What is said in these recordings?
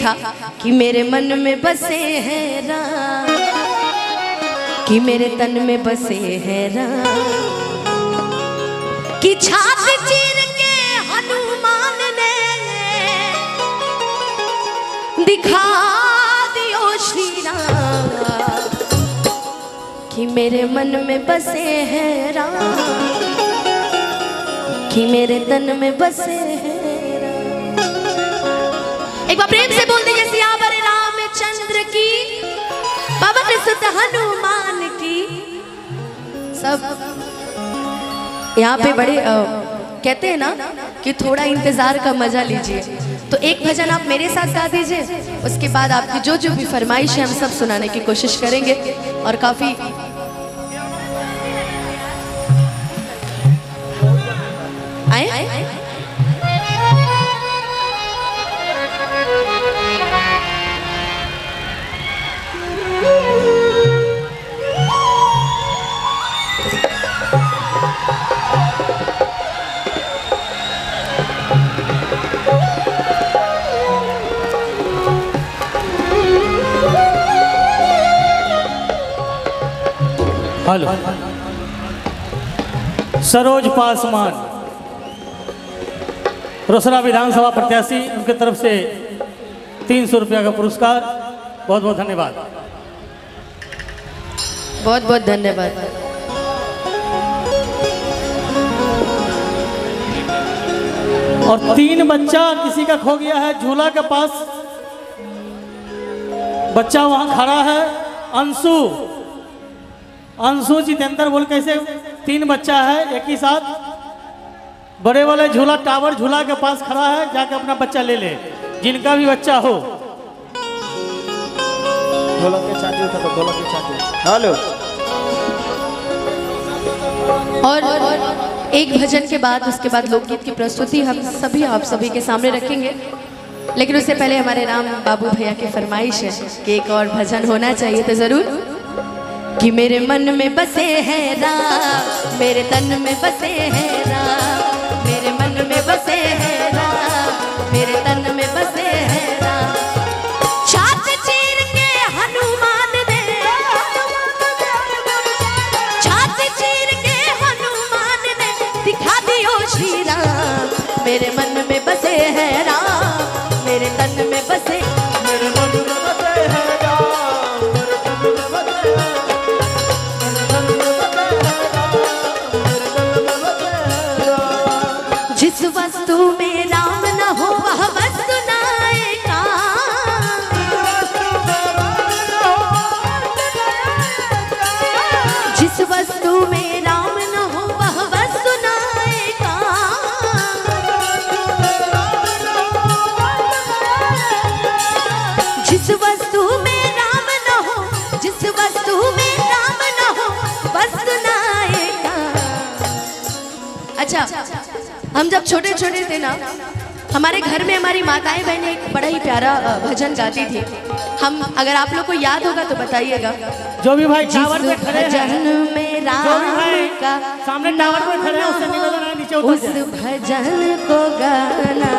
था कि मेरे मन में बसे हैं राम, कि मेरे तन में बसे हैं राम, कि छाती चीर के हनुमान ने दिखा दियो श्री राम, कि मेरे मन में बसे हैं राम, कि मेरे तन में बसे हैं राम। एक बार प्रेम से बोल दीजिए सियावर रामचंद्र की, पवन सुत हनुमान की। सब यहाँ पे बड़े कहते हैं ना कि थोड़ा इंतजार का मजा लीजिए, तो एक भजन आप मेरे साथ गा दीजिए, उसके बाद आपकी जो जो भी फरमाइश है हम सब सुनाने की कोशिश करेंगे। और काफी आए हेलो सरोज पासवान रोसड़ा विधानसभा प्रत्याशी, उनके तरफ से 300 रुपया का पुरस्कार। बहुत बहुत धन्यवाद। बहुत बहुत धन्यवाद। और 3 बच्चा किसी का खो गया है, झूला के पास बच्चा वहां खड़ा है। अंशु जितेंद्र बोल कैसे 3 बच्चा है एक ही साथ, बड़े वाले झूला टावर झूला के पास खड़ा है, जाके अपना बच्चा ले ले, जिनका भी बच्चा हो। ढोलक के चाचू था, तो ढोलक के चाचू। हेलो। और एक भजन के बाद उसके बाद लोकगीत की प्रस्तुति हम सभी आप सभी के सामने रखेंगे, लेकिन उससे पहले हमारे राम बाबू भैया की फरमाइश है कि एक और भजन होना चाहिए, तो जरूर। कि मेरे मन में बसे हैं राम, मेरे तन में बसे हैं राम, मेरे मन में बसे हैं राम, मेरे तन में बसे हैं राम। छाती चीर के हनुमान ने, छाती चीर के हनुमान ने दिखा दियो श्री राम, मेरे मन में बसे हैं राम, मेरे तन में बसे, मेरे मन में बसे हैं राम, मेरे तन में बसे हैं, मेरे तन में बसे हैं राम, मेरे तन में बसे हैं राम। जिस वस्तु में राम न हो वह वस्तु नाए का, जिस वस्तु में राम न हो वह वस्तु नाए का, जिस वस्तु में राम न हो, जिस वस्तु में राम न हो वस्तु नाए का। अच्छा, हम जब छोटे छोटे थे ना, हमारे घर में हमारी माताएं बहनें एक बड़ा ही प्यारा भजन गाती थी। हम, अगर आप लोग को याद होगा तो बताइएगा। जो भी भाई टावर पे खड़े भजन हैं, में जो भी राम भाई का सामने टावर पे खड़े हैं, उससे निवेदन है नीचे उतर उस जाए। भजन को गाना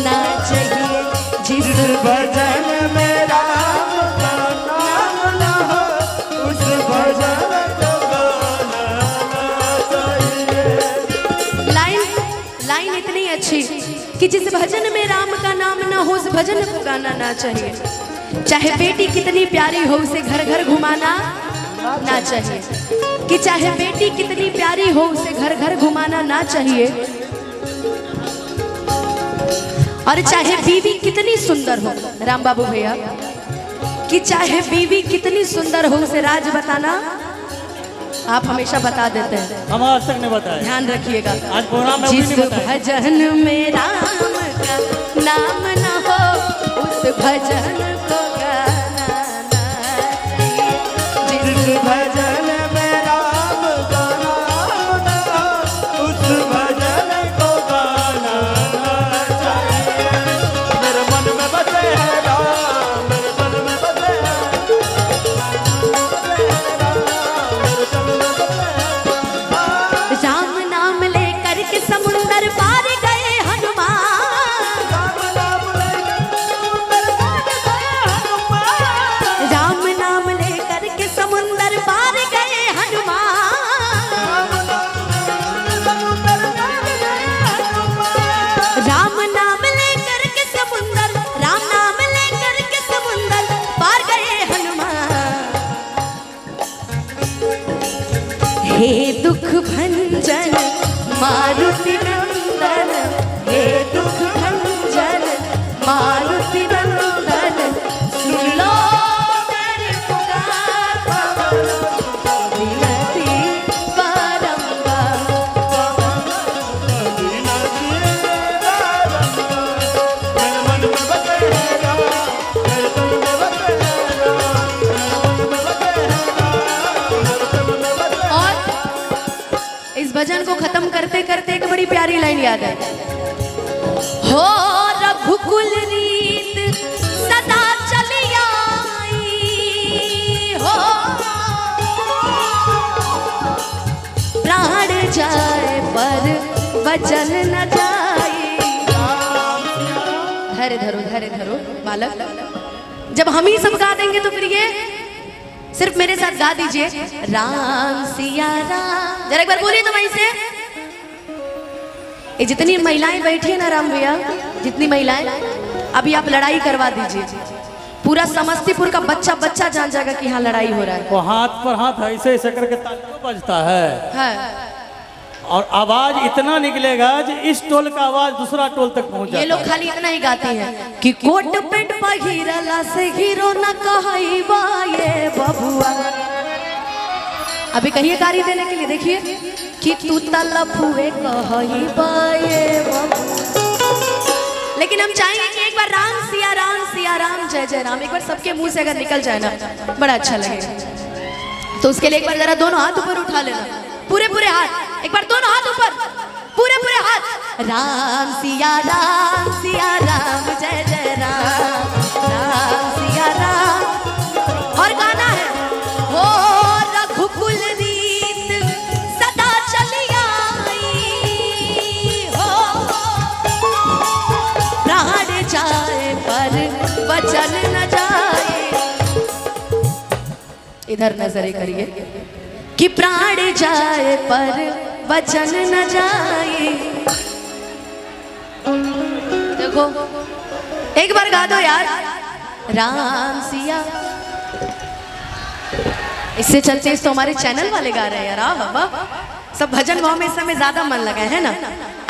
ना चाहिए, जिस भजन में राम का नाम न हो, उस भजन को गाना ना चाहिए। लाइन इतनी अच्छी कि जिस भजन में राम का नाम ना हो उस भजन को गाना ना चाहिए। चाहे बेटी कितनी प्यारी हो उसे घर घर घुमाना ना चाहिए, कि चाहे बेटी कितनी प्यारी हो उसे घर घर घुमाना ना चाहिए। और चाहे बीवी कितनी सुंदर हो, राम बाबू भैया, कि चाहे बीवी कितनी सुंदर हो उसे राज बताना आप हमेशा बता देते हैं, हम आज तक नहीं बताया। ध्यान रखिएगा। आज प्रोग्राम में जिस भी नहीं बताया। भजन में राम का नाम न हो उस भजन को गाना ना चाहिए, जिस भजन में राम का नाम न हो, उस भजन को गाना ना चाहिए। मेरे मन में बसे हैं राम, मेरे मन में बसे हैं, मेरे तन में बसे हैं। राम नाम लेकर के समुंदर पार गए हनुमान, राम नाम लेकर समुंदर भंजन मारुति नंदन, हे दुख भंजन मारुति नंदन, सुन लो मेरी पुकार, विनती बारंबार। मेरे मन में बसे है राम, मेरे तन में बसे है राम, मेरे मन में बसे है राम, मेरे तन में बसे है। और इस भजन को खत्म करते करते एक बड़ी प्यारी लाइन याद है, हो रघुकुल रीत सदा चली आई, हो प्राण जाए पर वचन न जाए। धैर्य धरो, धैर्य धरो बालक, जब हम ही सब गा देंगे तो फिर ये सिर्फ मेरे साथ गा दीजिए, राम सिया राम। जरा एक बार बोलिए तो वहीं से। ये जितनी महिलाएं बैठी है ना राम भैया, जितनी महिलाएं, अभी आप लड़ाई करवा दीजिए, पूरा समस्तीपुर का बच्चा बच्चा जान जाएगा कि यहाँ लड़ाई हो रहा है। वो हाथ पर हाथ ऐसे ऐसे करके तालियों बजता है हाँ। और आवाज इतना निकलेगा कि इस टोल का आवाज दूसरा टोल तक पहुंच जाता ये लोग खाली इतना ही गाते हैं कि कोट पेट पहिरला से हीरो न कहईबा ये बबुआ। अभी कहिए गाड़ी देने के लिए, देखिए कि तू तलफुए कहईबा ये बबुआ। लेकिन हम चाहेंगे कि एक बार राम सिया राम जय जय राम एक बार सबके मुंह से अगर निकल जाए ना बड़ा अच्छा लगेगा। तो उसके लिए एक बार जरा दोनों हाथ ऊपर उठा लेना, पूरे पूरे हाथ, एक बार दोनों हाथ ऊपर, पूरे पूरे हाथ। राम सिया राम जय जय राम, राम सिया राम। और गाना है, हो रघुकुल रीत सदा चली आई, हो प्राण जाए पर वचन न जाए। इधर नजरें करिए कि प्राण जाए पर वचन न जाए। देखो एक बार गा दो यार, राम सिया। इससे चलते इस तो हमारे चैनल वाले गा रहे हैं यार। वाह, सब भजन भाव में इस समय ज्यादा मन लगा है ना।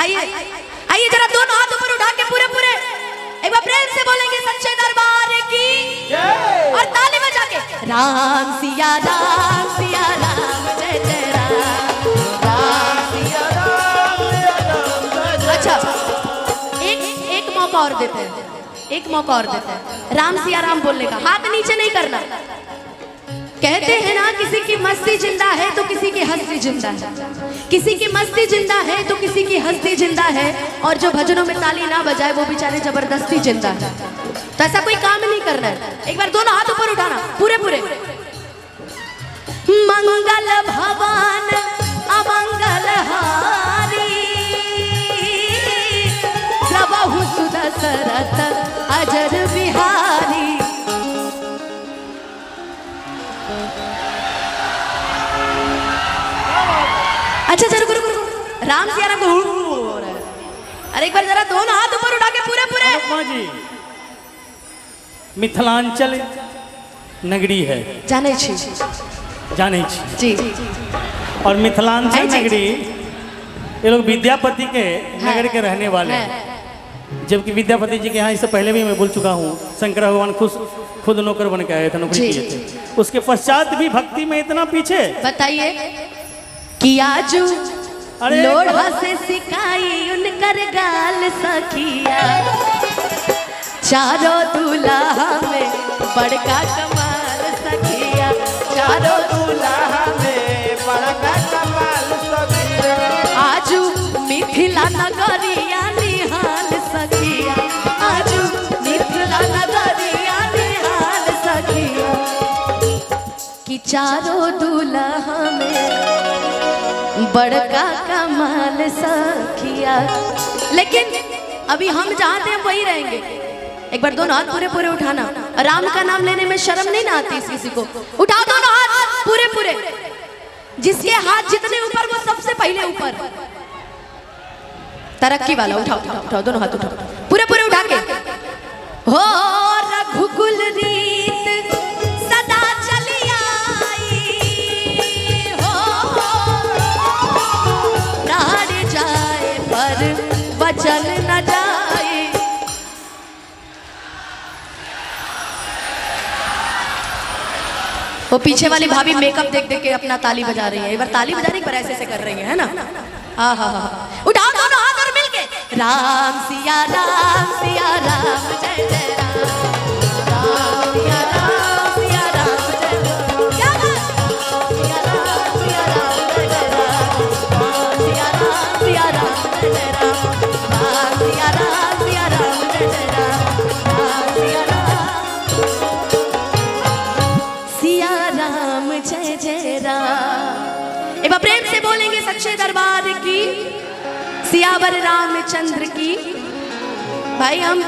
आइए आइए जरा दोनों हाथ ऊपर उठा के पूरे पूरे एक बार प्रेम से बोलेंगे सच्चे दरबार की और ताली बजा के, राम सिया राम जय जय राम, राम सिया राम। अच्छा एक मौका और देते हैं, एक मौका और देते हैं राम सिया राम बोलने का। हाथ नीचे नहीं करना। कहते हैं ना किसी की मस्ती जिंदा है तो किसी की हस्ती जिंदा है, किसी की मस्ती जिंदा है तो किसी की हस्ती जिंदा है, और जो भजनों में ताली ना बजाए वो बेचारे जबरदस्ती जिंदा है। तो ऐसा कोई काम नहीं करना है। एक बार दोनों हाथ ऊपर उठाना पूरे पूरे। मंगल भवन अमंगल हारी, प्रभु सुदशरथ अजर बिहारी। अच्छा चलो गुरु गुरु राम सिया राम को हो रहा है। अरे एक बार जरा दोनों हाथ ऊपर उठा के पूरे पूरे। जी मिथिलांचल नगरी है, जाने छी जाने छी। जी और मिथिलांचल है जी। नगरी ये लोग विद्यापति के नगर के रहने वाले हैं। जबकि विद्यापति जी के यहाँ इससे पहले भी मैं बोल चुका हूँ, शंकर भगवान खुद नौकर बन के आए थे, नौकरी किए थे। उसके पश्चात भी भक्ति में इतना पीछे। बताइए कि आजू लोढ़ा से सिखाई उनकर गाल सखिया, चारों दूल्हा में बड़का कमाल सखिया, चारों दूल्हा में बड़का कमाल सखिया। आजू मिथिला नगरिया निहाल सखिया, आजू मिथिला नगरिया निहाल सखिया, कि चारों दूल्हा में बड़का कमाल सखिया। लेकिन अभी हम जहाँ थे वही रहेंगे। एक बार दोनों हाथ पूरे पूरे उठाना। राम का नाम लेने में शर्म नहीं ना आती किसी को। उठाओ दोनों हाथ पूरे पूरे। जिसके हाथ जितने ऊपर वो सबसे पहले ऊपर। तरक्की वाला उठाओ उठाओ उठाओ दोनों हाथ उठाओ पूरे पूरे उठा के। हो रघुकुल रीत सदा चली आई, हो वो पीछे वाली भाभी मेकअप देख देख के अपना ताली बजा रही है। एक बार ताली बजाने एक बार ऐसे ऐसे कर रही है ना। हाँ हाँ हाँ, उठाओ दोनों हाथ और मिलके राम सिया राम जय जय राम, राम सिया राम जय जय। क्या बात? सिया राम जय जय राम, सिया राम जय जय राम, सिया राम जय जय राम, सिया राम जय जय राम। एक बार प्रेम से बोलेंगे सच्चे दरबार की, सियावर रामचंद्र की। भाई हम